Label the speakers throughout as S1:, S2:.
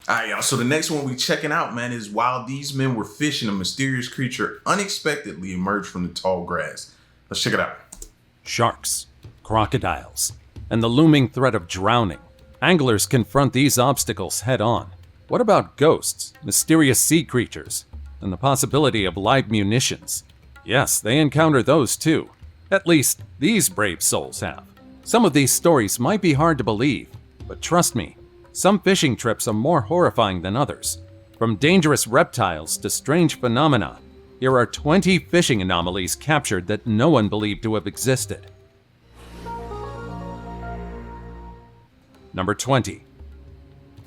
S1: All right, y'all. So the next one we checking out, man, is while these men were fishing, a mysterious creature unexpectedly emerged from the tall grass. Let's check it out.
S2: Sharks, crocodiles, and the looming threat of drowning. Anglers confront these obstacles head on. What about ghosts, mysterious sea creatures, and the possibility of live munitions? Yes, they encounter those too. At least, these brave souls have. Some of these stories might be hard to believe, but trust me, some fishing trips are more horrifying than others. From dangerous reptiles to strange phenomena, here are 20 fishing anomalies captured that no one believed to have existed. Number 20.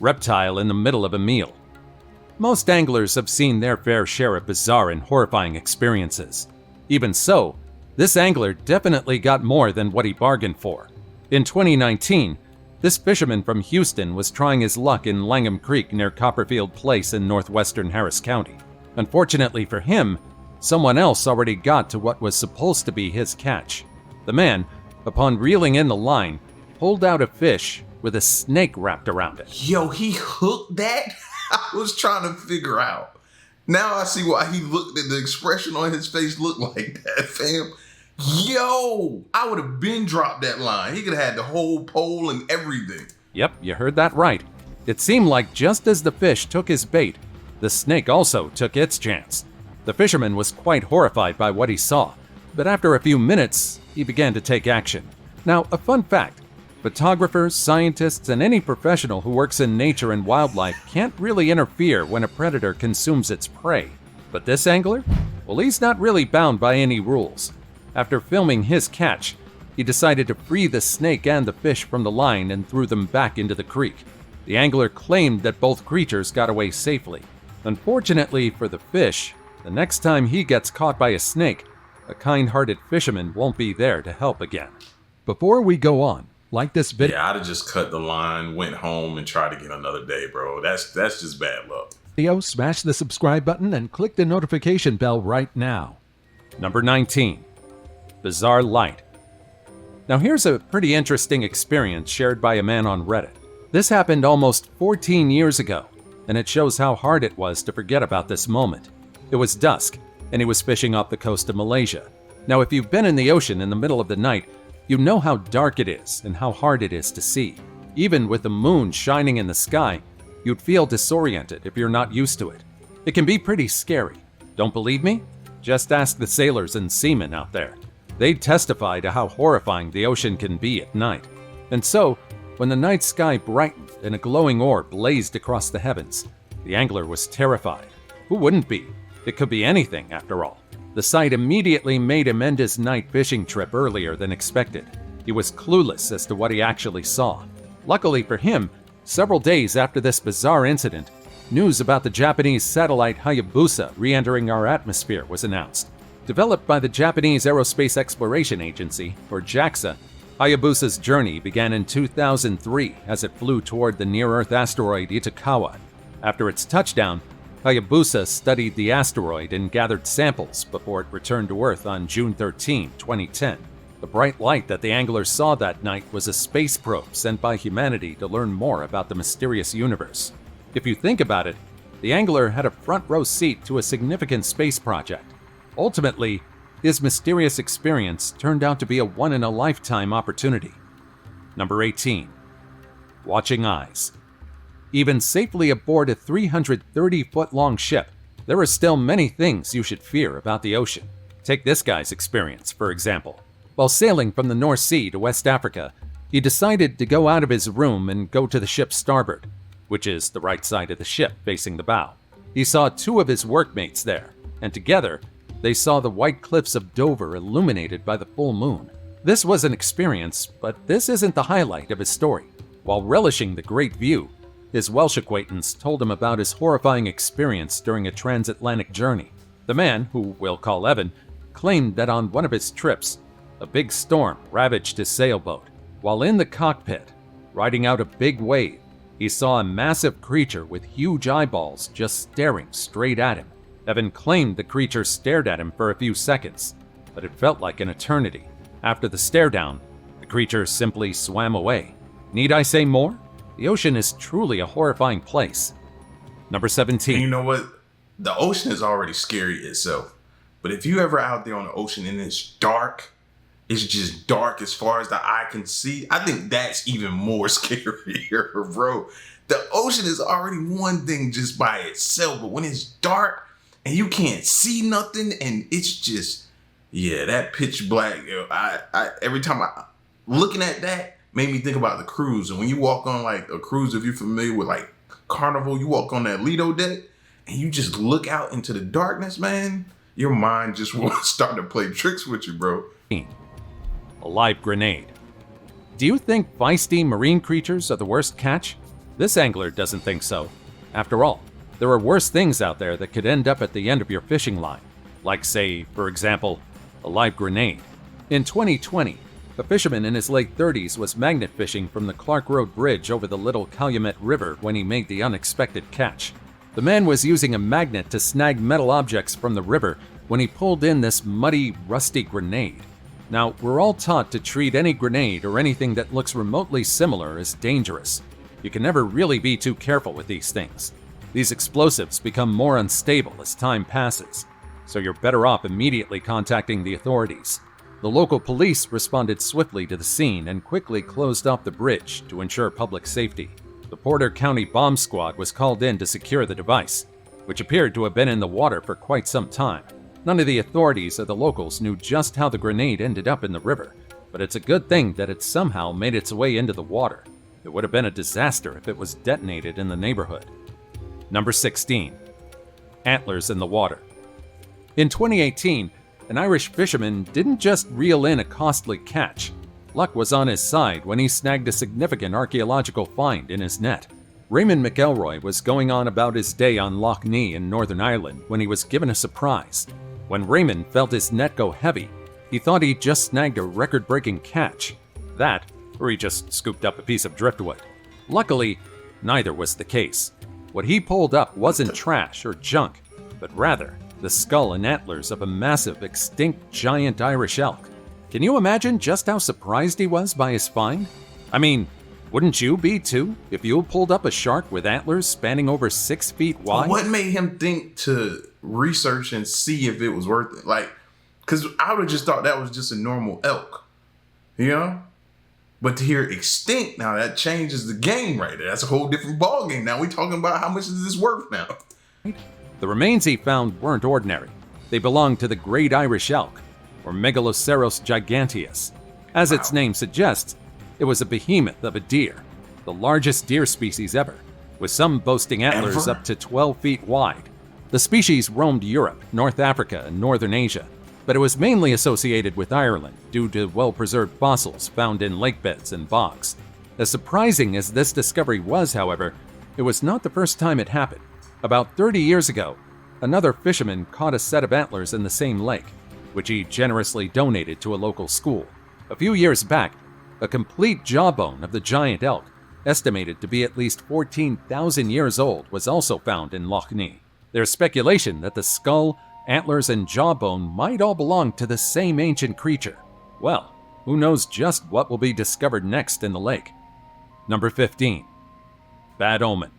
S2: Reptile in the middle of a meal. Most anglers have seen their fair share of bizarre and horrifying experiences. Even so, this angler definitely got more than what he bargained for. In 2019, this fisherman from Houston was trying his luck in Langham Creek near Copperfield Place in northwestern Harris County. Unfortunately for him, someone else already got to what was supposed to be his catch. The man, upon reeling in the line, pulled out a fish with a snake wrapped around it.
S1: Yo, he hooked that? I was trying to figure out. Now I see why he looked at the expression on his face looked like that, fam. Yo, I would have been dropped that line. He could have had the whole pole and everything.
S2: Yep, you heard that right. It seemed like just as the fish took his bait, the snake also took its chance. The fisherman was quite horrified by what he saw, but after a few minutes, he began to take action. Now, a fun fact. Photographers, scientists, and any professional who works in nature and wildlife can't really interfere when a predator consumes its prey. But this angler? Well, he's not really bound by any rules. After filming his catch, he decided to free the snake and the fish from the line and threw them back into the creek. The angler claimed that both creatures got away safely. Unfortunately for the fish, the next time he gets caught by a snake, a kind-hearted fisherman won't be there to help again. Before we go on, like this video.
S1: Yeah, I'd have just cut the line, went home, and tried again another day, bro. That's just bad luck.
S3: Smash the subscribe button and click the notification bell right now.
S2: Number 19. Bizarre light. Now here's a pretty interesting experience shared by a man on Reddit. This happened almost 14 years ago, and it shows how hard it was to forget about this moment. It was dusk, and he was fishing off the coast of Malaysia. Now if you've been in the ocean in the middle of the night, you know how dark it is and how hard it is to see. Even with the moon shining in the sky, you'd feel disoriented if you're not used to it. It can be pretty scary. Don't believe me? Just ask the sailors and seamen out there. They'd testify to how horrifying the ocean can be at night. And so, when the night sky brightened and a glowing orb blazed across the heavens, the angler was terrified. Who wouldn't be? It could be anything, after all. The sight immediately made him end his night fishing trip earlier than expected. He was clueless as to what he actually saw. Luckily for him, several days after this bizarre incident, news about the Japanese satellite Hayabusa re-entering our atmosphere was announced. Developed by the Japanese Aerospace Exploration Agency, or JAXA, Hayabusa's journey began in 2003 as it flew toward the near-Earth asteroid Itokawa. After its touchdown, Hayabusa studied the asteroid and gathered samples before it returned to Earth on June 13, 2010. The bright light that the anglers saw that night was a space probe sent by humanity to learn more about the mysterious universe. If you think about it, the angler had a front-row seat to a significant space project. Ultimately, his mysterious experience turned out to be a one-in-a-lifetime opportunity. Number 18. Watching eyes. Even safely aboard a 330-foot-long ship, there are still many things you should fear about the ocean. Take this guy's experience, for example. While sailing from the North Sea to West Africa, he decided to go out of his room and go to the ship's starboard, which is the right side of the ship facing the bow. He saw two of his workmates there, and together, they saw the white cliffs of Dover illuminated by the full moon. This was an experience, but this isn't the highlight of his story. While relishing the great view, his Welsh acquaintance told him about his horrifying experience during a transatlantic journey. The man, who we'll call Evan, claimed that on one of his trips, a big storm ravaged his sailboat. While in the cockpit, riding out a big wave, he saw a massive creature with huge eyeballs just staring straight at him. Evan claimed the creature stared at him for a few seconds, but it felt like an eternity. After the stare down, the creature simply swam away. Need I say more? The ocean is truly a horrifying place. Number
S1: And
S2: 17.
S1: you know what? The ocean is already scary itself. But if you ever out there on the ocean and it's dark, it's just dark as far as the eye can see, I think that's even more scarier, bro. The ocean is already one thing just by itself, but when it's dark and you can't see nothing and it's just, yeah, that pitch black, every time I looking at that made me think about the cruise. And when you walk on like a cruise, if you're familiar with like Carnival, you walk on that Lido deck and you just look out into the darkness, man, your mind just will start to play tricks with you, bro.
S2: A live grenade. Do you think feisty marine creatures are the worst catch? This angler doesn't think so. After all, there are worse things out there that could end up at the end of your fishing line. Like, say, for example, a live grenade. In 2020, a fisherman in his late 30s was magnet fishing from the Clark Road Bridge over the Little Calumet River when he made the unexpected catch. The man was using a magnet to snag metal objects from the river when he pulled in this muddy, rusty grenade. Now, we're all taught to treat any grenade or anything that looks remotely similar as dangerous. You can never really be too careful with these things. These explosives become more unstable as time passes, so you're better off immediately contacting the authorities. The local police responded swiftly to the scene and quickly closed off the bridge to ensure public safety. The Porter County Bomb Squad was called in to secure the device, which appeared to have been in the water for quite some time. None of the authorities or the locals knew just how the grenade ended up in the river, but it's a good thing that it somehow made its way into the water. It would have been a disaster if it was detonated in the neighborhood. Number 16. Antlers in the water. In 2018, an Irish fisherman didn't just reel in a costly catch. Luck was on his side when he snagged a significant archaeological find in his net. Raymond McElroy was going on about his day on Loch Nee in Northern Ireland when he was given a surprise. When Raymond felt his net go heavy, he thought he'd just snagged a record-breaking catch. That, or he just scooped up a piece of driftwood. Luckily, neither was the case. What he pulled up wasn't trash or junk, but rather the skull and antlers of a massive, extinct giant Irish elk. Can you imagine just how surprised he was by his find? I mean, wouldn't you be too, if you pulled up a shark with antlers spanning over 6 feet wide?
S1: What made him think to research and see if it was worth it? Like, because I would have just thought that was just a normal elk, you know? But to hear extinct, now that changes the game right there. That's a whole different ball game. Now we're talking about how much is this worth now.
S2: The remains he found weren't ordinary. They belonged to the great Irish elk, or Megaloceros giganteus. As its name suggests, it was a behemoth of a deer, the largest deer species ever, with some boasting antlers up to 12 feet wide. The species roamed Europe, North Africa, and Northern Asia, but it was mainly associated with Ireland due to well-preserved fossils found in lake beds and bogs. As surprising as this discovery was, however, it was not the first time it happened. About 30 years ago, another fisherman caught a set of antlers in the same lake, which he generously donated to a local school. A few years back, a complete jawbone of the giant elk, estimated to be at least 14,000 years old, was also found in Loch Nee. There's speculation that the skull, antlers, and jawbone might all belong to the same ancient creature. Well, who knows just what will be discovered next in the lake. Number 15. Bad omen.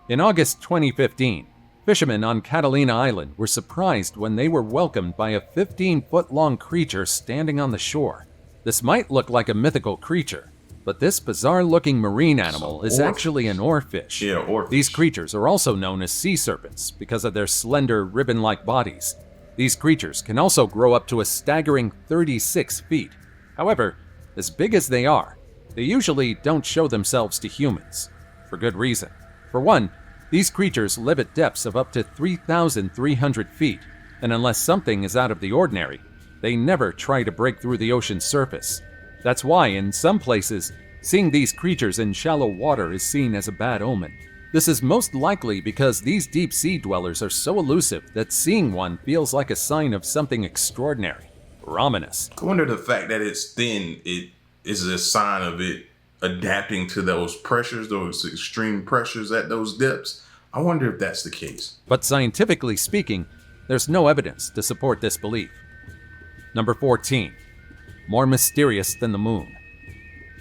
S2: In August 2015, fishermen on Catalina Island were surprised when they were welcomed by a 15-foot-long creature standing on the shore. This might look like a mythical creature, but this bizarre-looking marine animal is actually an oarfish.
S1: Yeah, oarfish.
S2: These creatures are also known as sea serpents because of their slender, ribbon-like bodies. These creatures can also grow up to a staggering 36 feet. However, as big as they are, they usually don't show themselves to humans, for good reason. For one, these creatures live at depths of up to 3,300 feet, and unless something is out of the ordinary, they never try to break through the ocean's surface. That's why, in some places, seeing these creatures in shallow water is seen as a bad omen. This is most likely because these deep-sea dwellers are so elusive that seeing one feels like a sign of something extraordinary or ominous.
S1: I wonder the fact that it's thin, it is a sign of it adapting to those pressures, those extreme pressures at those depths. I wonder if that's the case.
S2: But scientifically speaking, there's no evidence to support this belief. Number 14. More mysterious than the moon.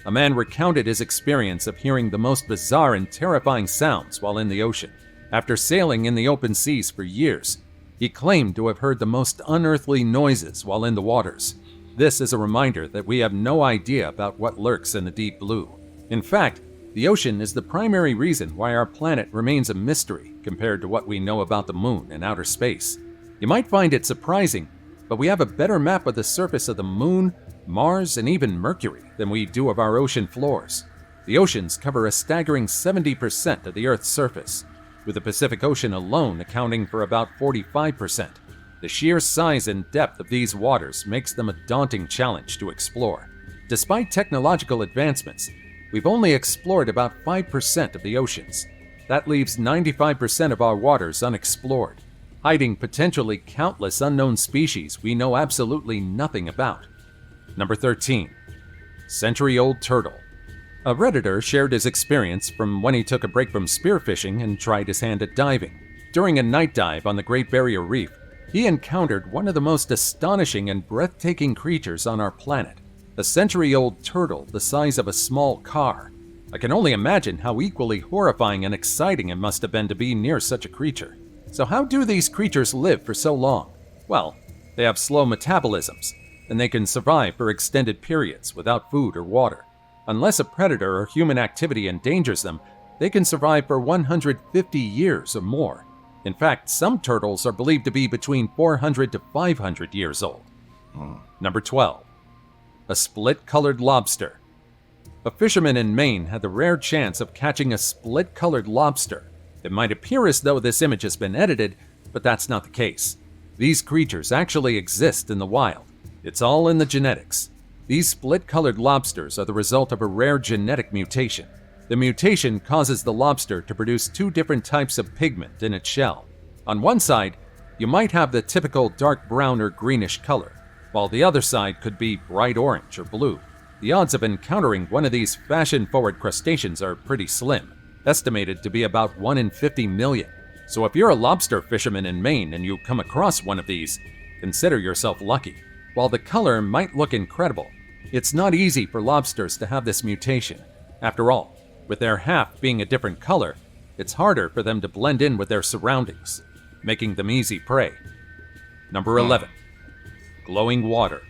S2: A man recounted his experience of hearing the most bizarre and terrifying sounds while in the ocean. After sailing in the open seas for years, he claimed to have heard the most unearthly noises while in the waters. This is a reminder that we have no idea about what lurks in the deep blue. In fact, the ocean is the primary reason why our planet remains a mystery compared to what we know about the moon and outer space. You might find it surprising, but we have a better map of the surface of the moon, Mars, and even Mercury than we do of our ocean floors. The oceans cover a staggering 70% of the Earth's surface, with the Pacific Ocean alone accounting for about 45%. The sheer size and depth of these waters makes them a daunting challenge to explore. Despite technological advancements, we've only explored about 5% of the oceans. That leaves 95% of our waters unexplored, hiding potentially countless unknown species we know absolutely nothing about. Number 13. Century-old turtle. A Redditor shared his experience from when he took a break from spearfishing and tried his hand at diving. During a night dive on the Great Barrier Reef, he encountered one of the most astonishing and breathtaking creatures on our planet, a century-old turtle the size of a small car. I can only imagine how equally horrifying and exciting it must have been to be near such a creature. So how do these creatures live for so long? Well, they have slow metabolisms, and they can survive for extended periods without food or water. Unless a predator or human activity endangers them, they can survive for 150 years or more. In fact, some turtles are believed to be between 400 to 500 years old. Number 12. A split-colored lobster. A fisherman in Maine had the rare chance of catching a split-colored lobster. It might appear as though this image has been edited, but that's not the case. These creatures actually exist in the wild. It's all in the genetics. These split-colored lobsters are the result of a rare genetic mutation. The mutation causes the lobster to produce two different types of pigment in its shell. On one side, you might have the typical dark brown or greenish color, while the other side could be bright orange or blue. The odds of encountering one of these fashion-forward crustaceans are pretty slim, estimated to be about 1 in 50 million. So if you're a lobster fisherman in Maine and you come across one of these, consider yourself lucky. While the color might look incredible, it's not easy for lobsters to have this mutation. After all, with their half being a different color, it's harder for them to blend in with their surroundings, making them easy prey. Number 11. Glowing water.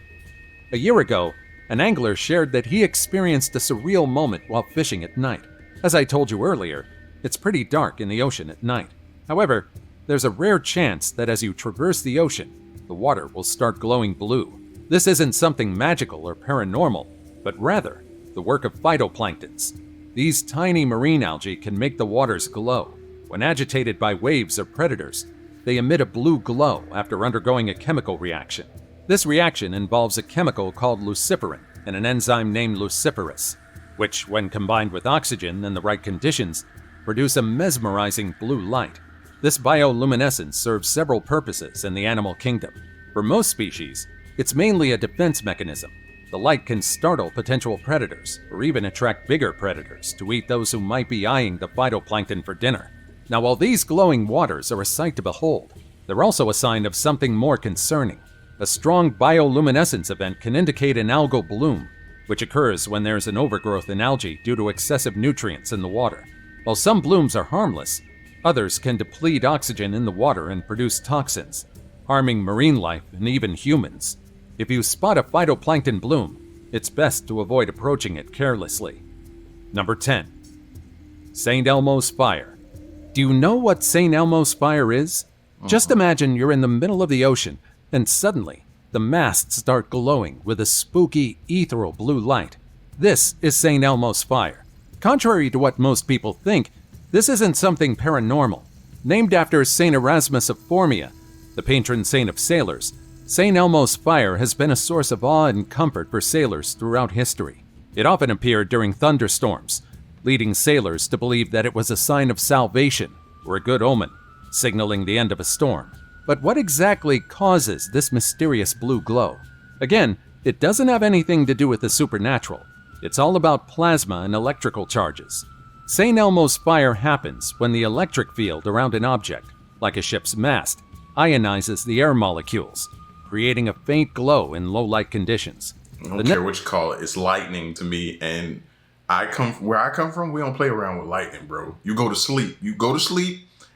S2: A year ago, an angler shared that he experienced a surreal moment while fishing at night. As I told you earlier, it's pretty dark in the ocean at night. However, there's a rare chance that as you traverse the ocean, the water will start glowing blue. This isn't something magical or paranormal, but rather the work of phytoplanktons. These tiny marine algae can make the waters glow. When agitated by waves or predators, they emit a blue glow after undergoing a chemical reaction. This reaction involves a chemical called luciferin and an enzyme named luciferase, which, when combined with oxygen in the right conditions, produce a mesmerizing blue light. This bioluminescence serves several purposes in the animal kingdom. For most species, it's mainly a defense mechanism. The light can startle potential predators, or even attract bigger predators to eat those who might be eyeing the phytoplankton for dinner. Now, while these glowing waters are a sight to behold, they're also a sign of something more concerning. A strong bioluminescence event can indicate an algal bloom, which occurs when there's an overgrowth in algae due to excessive nutrients in the water. While some blooms are harmless, others can deplete oxygen in the water and produce toxins, harming marine life and even humans. If you spot a phytoplankton bloom, it's best to avoid approaching it carelessly. Number 10. St. Elmo's Fire. Do you know what St. Elmo's Fire is? Just imagine you're in the middle of the ocean, and suddenly, the masts start glowing with a spooky, ethereal blue light. This is St. Elmo's Fire. Contrary to what most people think, this isn't something paranormal. Named after St. Erasmus of Formia, the patron saint of sailors, St. Elmo's Fire has been a source of awe and comfort for sailors throughout history. It often appeared during thunderstorms, leading sailors to believe that it was a sign of salvation or a good omen, signaling the end of a storm. But what exactly causes this mysterious blue glow? Again, it doesn't have anything to do with the supernatural. It's all about plasma and electrical charges. St. Elmo's Fire happens when the electric field around an object, like a ship's mast, ionizes the air molecules, creating a faint glow in low light conditions.
S1: I don't care what you call it. It's lightning to me, and where I come from, we don't play around with lightning, bro. You go to sleep.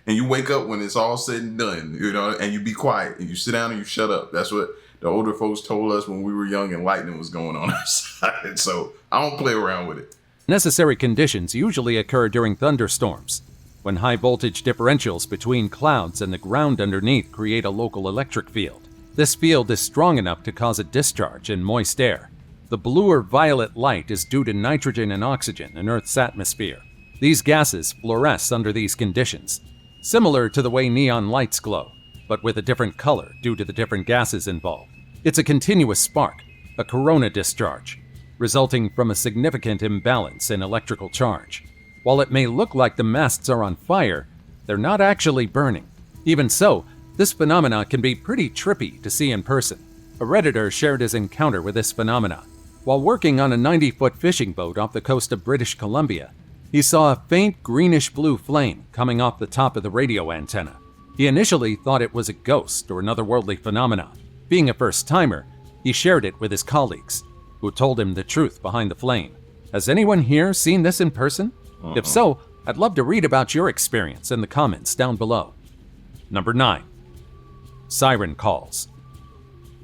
S1: and you wake up when it's all said and done, and you be quiet and you sit down and you shut up. That's what the older folks told us when we were young and lightning was going on outside. So I don't play around with it.
S2: Necessary conditions usually occur during thunderstorms, when high voltage differentials between clouds and the ground underneath create a local electric field. This field is strong enough to cause a discharge in moist air. The blue or violet light is due to nitrogen and oxygen in Earth's atmosphere. These gases fluoresce under these conditions, similar to the way neon lights glow, but with a different color due to the different gases involved. It's a continuous spark, a corona discharge, resulting from a significant imbalance in electrical charge. While it may look like the masts are on fire, they're not actually burning. Even so, this phenomena can be pretty trippy to see in person. A Redditor shared his encounter with this phenomena. While working on a 90-foot fishing boat off the coast of British Columbia, he saw a faint greenish-blue flame coming off the top of the radio antenna. He initially thought it was a ghost or an otherworldly phenomena. Being a first-timer, he shared it with his colleagues, who told him the truth behind the flame. Has anyone here seen this in person? If so, I'd love to read about your experience in the comments down below. Number 9. Siren calls.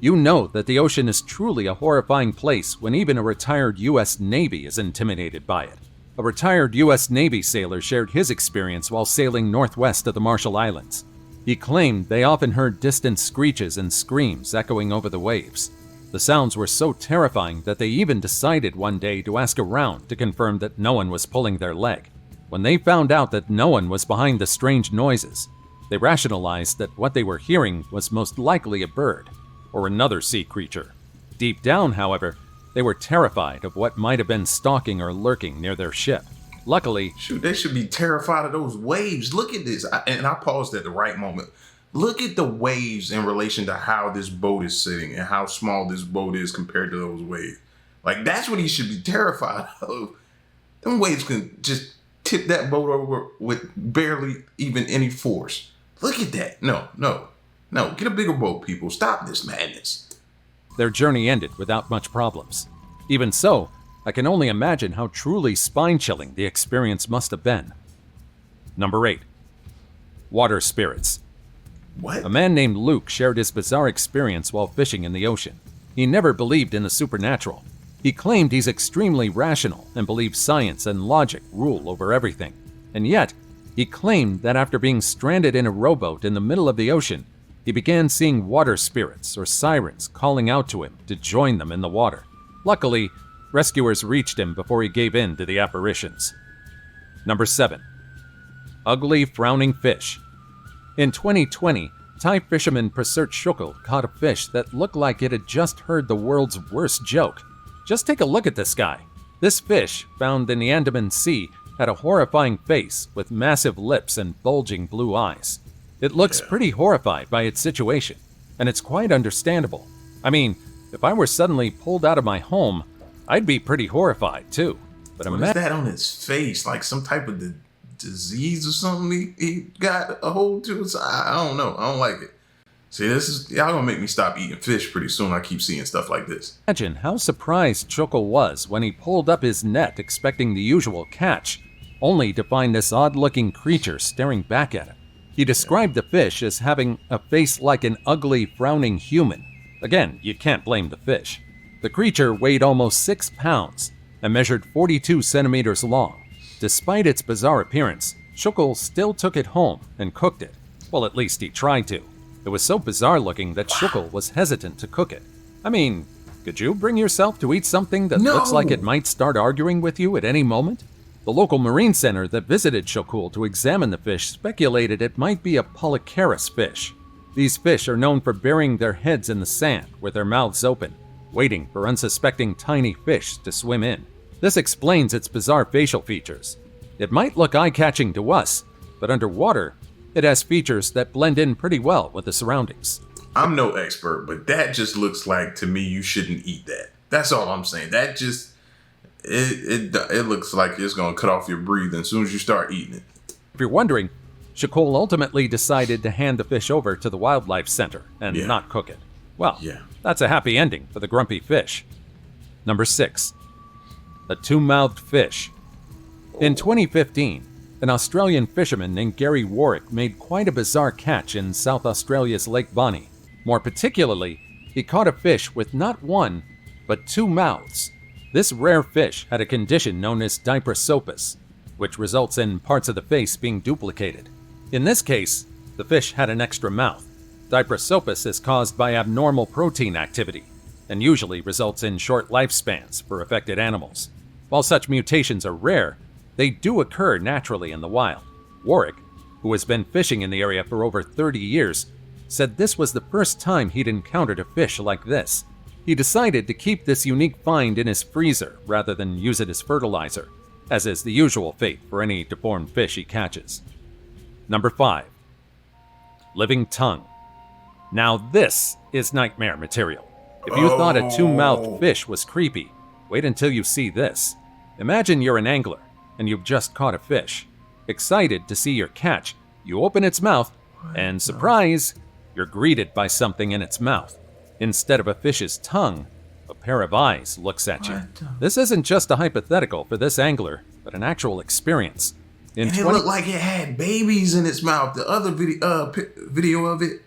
S2: You know that the ocean is truly a horrifying place when even a retired U.S. Navy is intimidated by it. A retired U.S. Navy sailor shared his experience while sailing northwest of the Marshall Islands. He claimed they often heard distant screeches and screams echoing over the waves. The sounds were so terrifying that they even decided one day to ask around to confirm that no one was pulling their leg. When they found out that no one was behind the strange noises, they rationalized that what they were hearing was most likely a bird or another sea creature. Deep down, however, they were terrified of what might have been stalking or lurking near their ship. Luckily,
S1: Shoot, they should be terrified of those waves. Look at this. And I paused at the right moment. Look at the waves in relation to how this boat is sitting and how small this boat is compared to those waves. Like, that's what he should be terrified of. Them waves can just tip that boat over with barely even any force. Look at that. No. Get a bigger boat, people. Stop this madness.
S2: their journey ended without much problems. Even so, I can only imagine how truly spine-chilling the experience must have been. Number 8. Water spirits.
S1: What?
S2: A man named Luke shared his bizarre experience while fishing in the ocean. He never believed in the supernatural. He claimed he's extremely rational and believes science and logic rule over everything. And yet, he claimed that after being stranded in a rowboat in the middle of the ocean, he began seeing water spirits or sirens calling out to him to join them in the water. Luckily, rescuers reached him before he gave in to the apparitions. Number 7. Ugly frowning fish. In 2020, Thai fisherman Prasert Shukul caught a fish that looked like it had just heard the world's worst joke. Just take a look at this guy. This fish, found in the Andaman Sea, had a horrifying face with massive lips and bulging blue eyes. It looks pretty horrified by its situation, and it's quite understandable. I mean, if I were suddenly pulled out of my home, I'd be pretty horrified too. But
S1: What is that on his face? Like some type of disease or something he got a hold to? I don't know. I don't like it. See, y'all gonna make me stop eating fish pretty soon. I keep seeing stuff like this.
S2: Imagine how surprised Shukul was when he pulled up his net expecting the usual catch, only to find this odd-looking creature staring back at him. He described the fish as having a face like an ugly, frowning human. Again, you can't blame the fish. The creature weighed almost 6 pounds and measured 42 centimeters long. Despite its bizarre appearance, Shukul still took it home and cooked it. Well, at least he tried to. It was so bizarre looking that Shukul was hesitant to cook it. I mean, could you bring yourself to eat something that looks like it might start arguing with you at any moment? The local marine center that visited Shukul to examine the fish speculated it might be a Polycharis fish. These fish are known for burying their heads in the sand with their mouths open, waiting for unsuspecting tiny fish to swim in. This explains its bizarre facial features. It might look eye-catching to us, but underwater, it has features that blend in pretty well with the surroundings.
S1: I'm no expert, but that just looks like, to me, you shouldn't eat that. That's all I'm saying. That just, it looks like it's going to cut off your breathing as soon as you start eating it.
S2: If you're wondering, Shukul ultimately decided to hand the fish over to the wildlife center and not cook it. Well, that's a happy ending for the grumpy fish. Number 6. A two-mouthed fish. In 2015, An Australian fisherman named Gary Warwick made quite a bizarre catch in South Australia's Lake Bonny. More particularly, he caught a fish with not one, but two mouths. This rare fish had a condition known as diprosopis, which results in parts of the face being duplicated. In this case, the fish had an extra mouth. Diprosopis is caused by abnormal protein activity and usually results in short lifespans for affected animals. While such mutations are rare, they do occur naturally in the wild. Warwick, who has been fishing in the area for over 30 years, said this was the first time he'd encountered a fish like this. He decided to keep this unique find in his freezer rather than use it as fertilizer, as is the usual fate for any deformed fish he catches. Number 5. Living tongue. Now this is nightmare material. If you thought a two-mouthed fish was creepy, wait until you see this. Imagine you're an angler and you've just caught a fish. Excited to see your catch, you open its mouth and, surprise, you're greeted by something in its mouth. Instead of a fish's tongue, a pair of eyes looks at you. This isn't just a hypothetical for this angler, but an actual experience.
S1: And it looked like it had babies in its mouth. The other video of it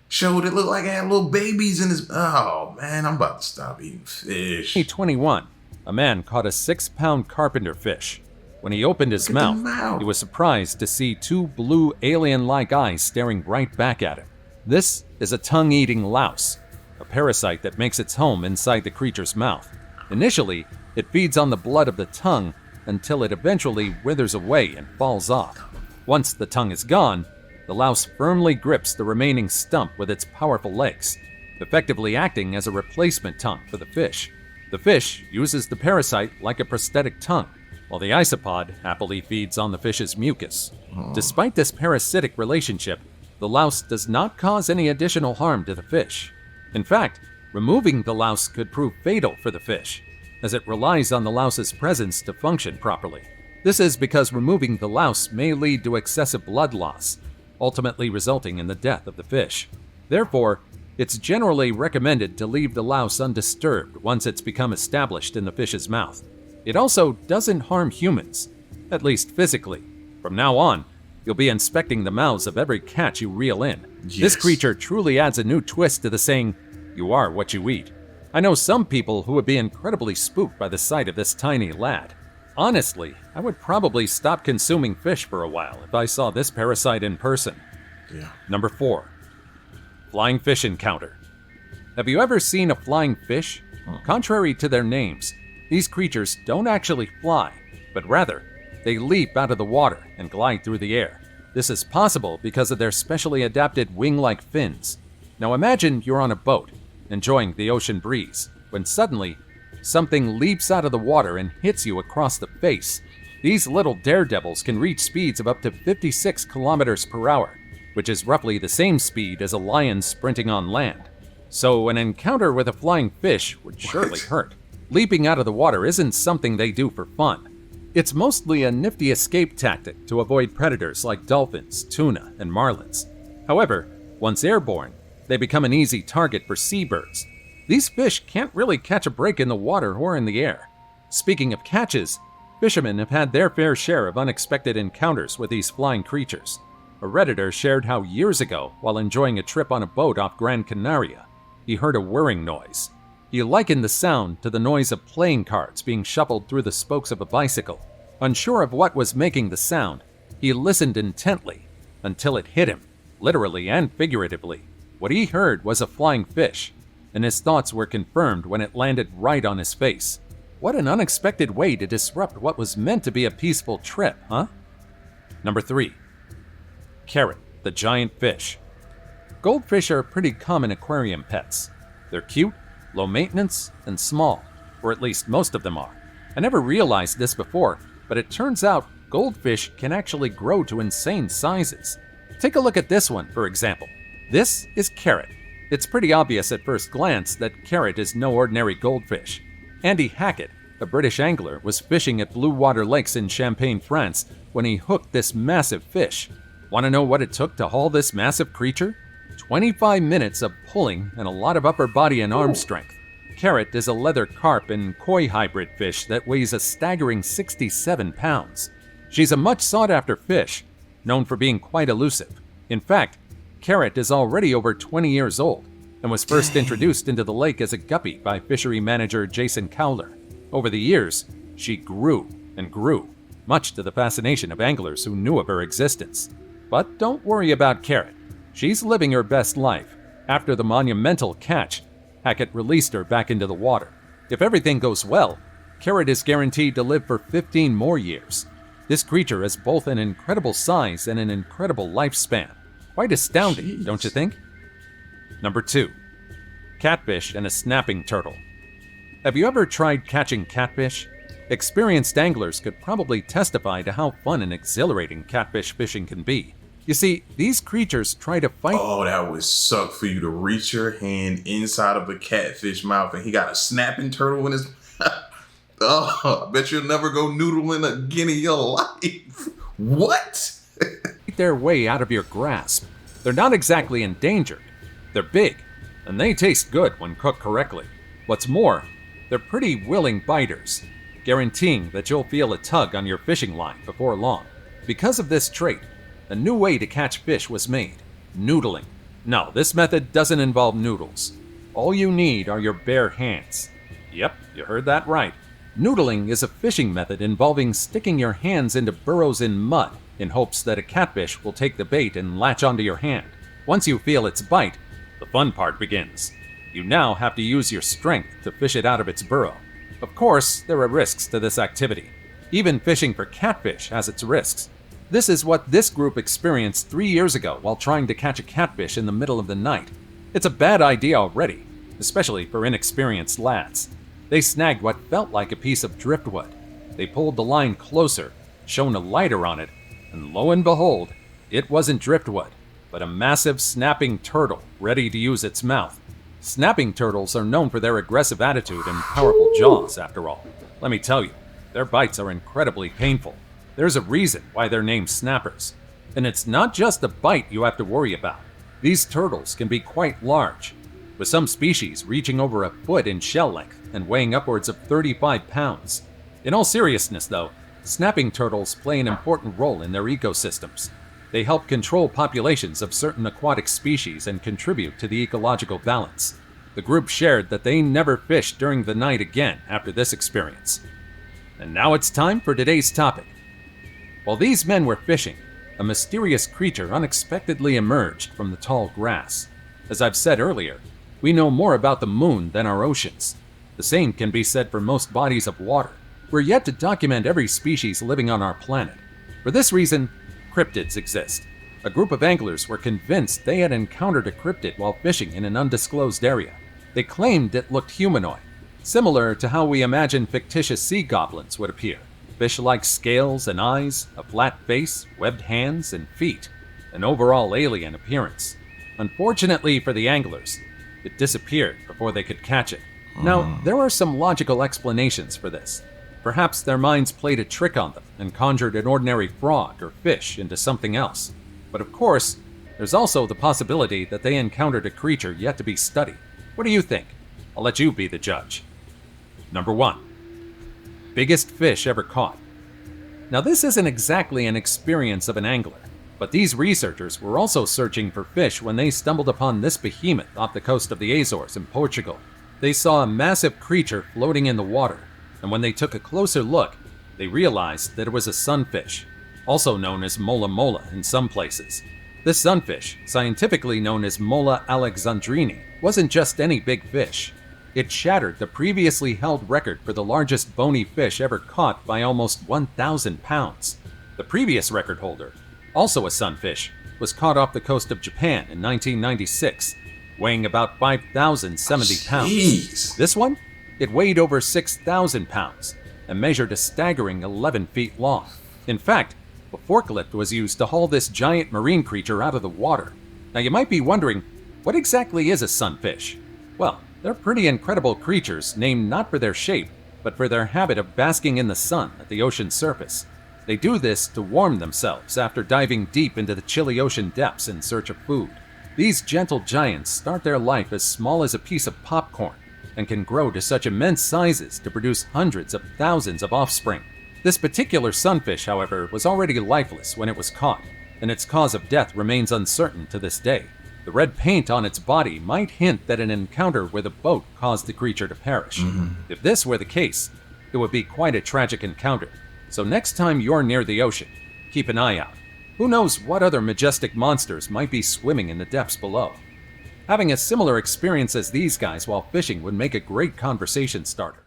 S1: showed it looked like it had little babies in its... Oh, man, I'm about to stop eating fish.
S2: In 2021, a man caught a 6-pound carpenter fish. When he opened his mouth, he was surprised to see two blue alien-like eyes staring right back at him. This is a tongue-eating louse, a parasite that makes its home inside the creature's mouth. Initially, it feeds on the blood of the tongue until it eventually withers away and falls off. Once the tongue is gone, the louse firmly grips the remaining stump with its powerful legs, effectively acting as a replacement tongue for the fish. The fish uses the parasite like a prosthetic tongue, while the isopod happily feeds on the fish's mucus. Despite this parasitic relationship, the louse does not cause any additional harm to the fish. In fact, removing the louse could prove fatal for the fish, as it relies on the louse's presence to function properly. This is because removing the louse may lead to excessive blood loss, ultimately resulting in the death of the fish. Therefore, it's generally recommended to leave the louse undisturbed once it's become established in the fish's mouth. It also doesn't harm humans, at least physically. From now on, you'll be inspecting the mouths of every catch you reel in.
S1: Yes.
S2: This creature truly adds a new twist to the saying, "You are what you eat." I know some people who would be incredibly spooked by the sight of this tiny lad. Honestly, I would probably stop consuming fish for a while if I saw this parasite in person.
S1: Yeah.
S2: Number 4. Flying fish encounter. Have you ever seen a flying fish? Contrary to their names, these creatures don't actually fly, but rather, they leap out of the water and glide through the air. This is possible because of their specially adapted wing-like fins. Now imagine you're on a boat, enjoying the ocean breeze, when suddenly, something leaps out of the water and hits you across the face. These little daredevils can reach speeds of up to 56 kilometers per hour, which is roughly the same speed as a lion sprinting on land. So an encounter with a flying fish would surely hurt. Leaping out of the water isn't something they do for fun. It's mostly a nifty escape tactic to avoid predators like dolphins, tuna, and marlins. However, once airborne, they become an easy target for seabirds. These fish can't really catch a break in the water or in the air. Speaking of catches, fishermen have had their fair share of unexpected encounters with these flying creatures. A Redditor shared how years ago, while enjoying a trip on a boat off Gran Canaria, he heard a whirring noise. He likened the sound to the noise of playing cards being shuffled through the spokes of a bicycle. Unsure of what was making the sound, he listened intently until it hit him, literally and figuratively. What he heard was a flying fish, and his thoughts were confirmed when it landed right on his face. What an unexpected way to disrupt what was meant to be a peaceful trip, huh? Number 3. Carrot, the giant fish. Goldfish are pretty common aquarium pets. They're cute, low maintenance, and small, or at least most of them are. I never realized this before, but it turns out goldfish can actually grow to insane sizes. Take a look at this one, for example. This is Carrot. It's pretty obvious at first glance that Carrot is no ordinary goldfish. Andy Hackett, a British angler, was fishing at blue water lakes in Champagne, France, when he hooked this massive fish. Want to know what it took to haul this massive creature? 25 minutes of pulling and a lot of upper body and arm strength. Carrot is a leather carp and koi hybrid fish that weighs a staggering 67 pounds. She's a much sought-after fish, known for being quite elusive. In fact, Carrot is already over 20 years old and was first introduced into the lake as a guppy by fishery manager Jason Cowler. Over the years, she grew and grew, much to the fascination of anglers who knew of her existence. But don't worry about Carrot. She's living her best life. After the monumental catch, Hackett released her back into the water. If everything goes well, Carrot is guaranteed to live for 15 more years. This creature has both an incredible size and an incredible lifespan. Quite astounding, don't you think? Number 2. Catfish and a snapping turtle. Have you ever tried catching catfish? Experienced anglers could probably testify to how fun and exhilarating catfish fishing can be. You see, these creatures try to fight.
S1: Oh, that would suck for you to reach your hand inside of a catfish mouth and he got a snapping turtle in his Oh, I bet you'll never go noodling again in your life. What?
S2: their way out of your grasp. They're not exactly endangered. They're big, and they taste good when cooked correctly. What's more, they're pretty willing biters, guaranteeing that you'll feel a tug on your fishing line before long. Because of this trait, a new way to catch fish was made: noodling. No, this method doesn't involve noodles. All you need are your bare hands. Yep, you heard that right. Noodling is a fishing method involving sticking your hands into burrows in mud in hopes that a catfish will take the bait and latch onto your hand. Once you feel its bite, the fun part begins. You now have to use your strength to fish it out of its burrow. Of course, there are risks to this activity. Even fishing for catfish has its risks. This is what this group experienced 3 years ago while trying to catch a catfish in the middle of the night. It's a bad idea already, especially for inexperienced lads. They snagged what felt like a piece of driftwood. They pulled the line closer, shone a lighter on it, and lo and behold, it wasn't driftwood, but a massive snapping turtle ready to use its mouth. Snapping turtles are known for their aggressive attitude and powerful jaws, after all. Let me tell you, their bites are incredibly painful. There's a reason why they're named snappers. And it's not just the bite you have to worry about. These turtles can be quite large, with some species reaching over a foot in shell length and weighing upwards of 35 pounds. In all seriousness, though, snapping turtles play an important role in their ecosystems. They help control populations of certain aquatic species and contribute to the ecological balance. The group shared that they never fished during the night again after this experience. And now it's time for today's topic. While these men were fishing, a mysterious creature unexpectedly emerged from the tall grass. As I've said earlier, we know more about the moon than our oceans. The same can be said for most bodies of water. We're yet to document every species living on our planet. For this reason, cryptids exist. A group of anglers were convinced they had encountered a cryptid while fishing in an undisclosed area. They claimed it looked humanoid, similar to how we imagine fictitious sea goblins would appear. Fish-like scales and eyes, a flat face, webbed hands and feet, an overall alien appearance. Unfortunately for the anglers, it disappeared before they could catch it. Now, there are some logical explanations for this. Perhaps their minds played a trick on them and conjured an ordinary frog or fish into something else. But of course, there's also the possibility that they encountered a creature yet to be studied. What do you think? I'll let you be the judge. Number 1. Biggest fish ever caught. Now, this isn't exactly an experience of an angler, but these researchers were also searching for fish when they stumbled upon this behemoth off the coast of the Azores in Portugal. They saw a massive creature floating in the water, and when they took a closer look, they realized that it was a sunfish, also known as mola mola in some places. This sunfish, scientifically known as Mola alexandrini, wasn't just any big fish. It shattered the previously held record for the largest bony fish ever caught by almost 1,000 pounds. The previous record holder, also a sunfish, was caught off the coast of Japan in 1996, weighing about 5,070 pounds.
S1: Jeez.
S2: This one? It weighed over 6,000 pounds and measured a staggering 11 feet long. In fact, a forklift was used to haul this giant marine creature out of the water. Now you might be wondering, what exactly is a sunfish? Well, they're pretty incredible creatures named not for their shape, but for their habit of basking in the sun at the ocean's surface. They do this to warm themselves after diving deep into the chilly ocean depths in search of food. These gentle giants start their life as small as a piece of popcorn and can grow to such immense sizes to produce hundreds of thousands of offspring. This particular sunfish, however, was already lifeless when it was caught, and its cause of death remains uncertain to this day. The red paint on its body might hint that an encounter with a boat caused the creature to perish. If this were the case, it would be quite a tragic encounter. So next time you're near the ocean, keep an eye out. Who knows what other majestic monsters might be swimming in the depths below? Having a similar experience as these guys while fishing would make a great conversation starter.